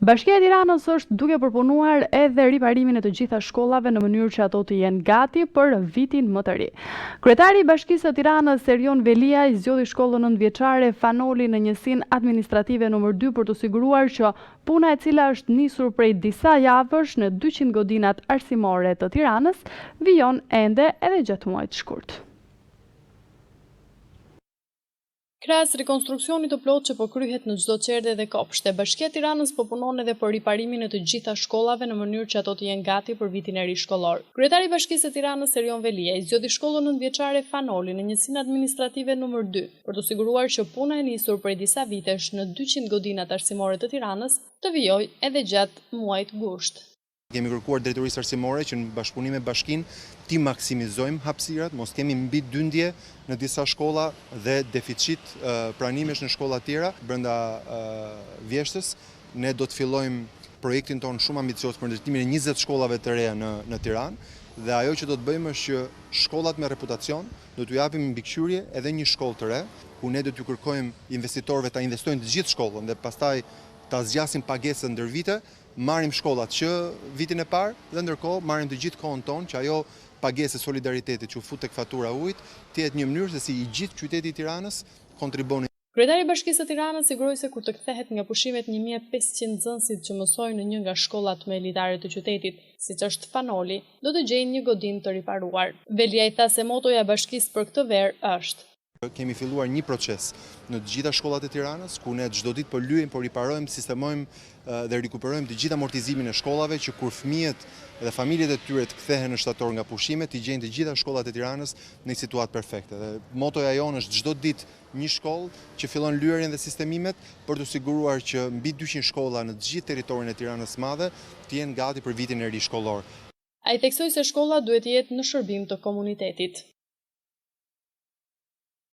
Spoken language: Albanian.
Bashkia e Tiranës është duke përpunuar edhe riparimin e të gjitha shkollave në mënyrë që ato të jenë gati për vitin më të ri. Kryetari i Bashkisë së Tiranës, Erion Veliaj, zgjodhi shkollën nëntëvjeçare Fanoli në njësinë administrative nr. 2 për të siguruar që puna e cila është nisur prej disa javësh në 200 godinat arsimore të Tiranës vijon ende edhe gjatë muajit të shkurtë. Krahas rekonstruksionit të plotë që po kryhet në çdo qerdhe dhe kopshte, Bashkia e Tiranës po punon edhe për riparimin e të gjitha shkollave në mënyrë që ato të jenë gati për vitin e ri shkollor. Kryetari i Bashkisë së Tiranës, Erion Veliaj, zgjodhi shkollën nëntëvjeçare Fanoli në njësinë administrative nr. 2 për të siguruar që puna e nisur prej disa vitesh në 200 godinat arsimore të Tiranës të vijojë edhe gjatë muajit gusht. Kemi kërkuar drejtorisë arsimore që në bashkëpunim me bashkinë ti maksimizojmë hapësirat, mos kemi mbidyndje në disa shkolla dhe deficit pranimesh në shkolla tjera brenda vjeshtës. Ne do të fillojmë projektin tonë shumë ambicios për ndërtimin e 20 shkollave të reja në Tiranë dhe ajo që do të bëjmë është që shkollat me reputacion do t'u japim mbikëqyrje edhe një shkollë të re, ku ne do t'ju kërkojmë investitorëve ta investojnë të gjithë shkollën dhe pastaj ta zgjasim pagesën ndër vite, marrim shkollat që vitin e parë dhe ndërkohë marrim të gjithë kohën tonë që ajo pagesë e solidaritetit që u fut tek fatura e ujit të jetë një mënyrë se si i gjithë qyteti i Tiranës kontriboni. Kryetari i Bashkisë së Tiranës siguroi se kur të kthehet nga pushimet 1500 nxënësit që mësojnë në një nga shkollat më elitare të qytetit, siç është Fanoli, do të gjejnë një godinë të riparuar. Veliaj tha se motoja e bashkisë për këtë verë është: Kemi filluar një proces në të gjitha shkollat e Tiranës, ku ne çdo ditë po lyejmë, po riparojmë, sistemojmë dhe rikuperojmë të gjitha amortizimin e shkollave që kur fëmijët dhe familjet e tyre të kthehen në shtator nga pushimet, i gjejnë të gjitha shkollat e Tiranës në një situatë perfekte. Dhe motoja jonë është çdo ditë një shkollë që fillon lyerjen dhe sistemimet për të siguruar që mbi 200 shkolla në të gjithë territorin e Tiranës së Madhe të jenë gati për vitin e ri shkollor. Ai theksoi se shkolla duhet të jetë në shërbim të komunitetit.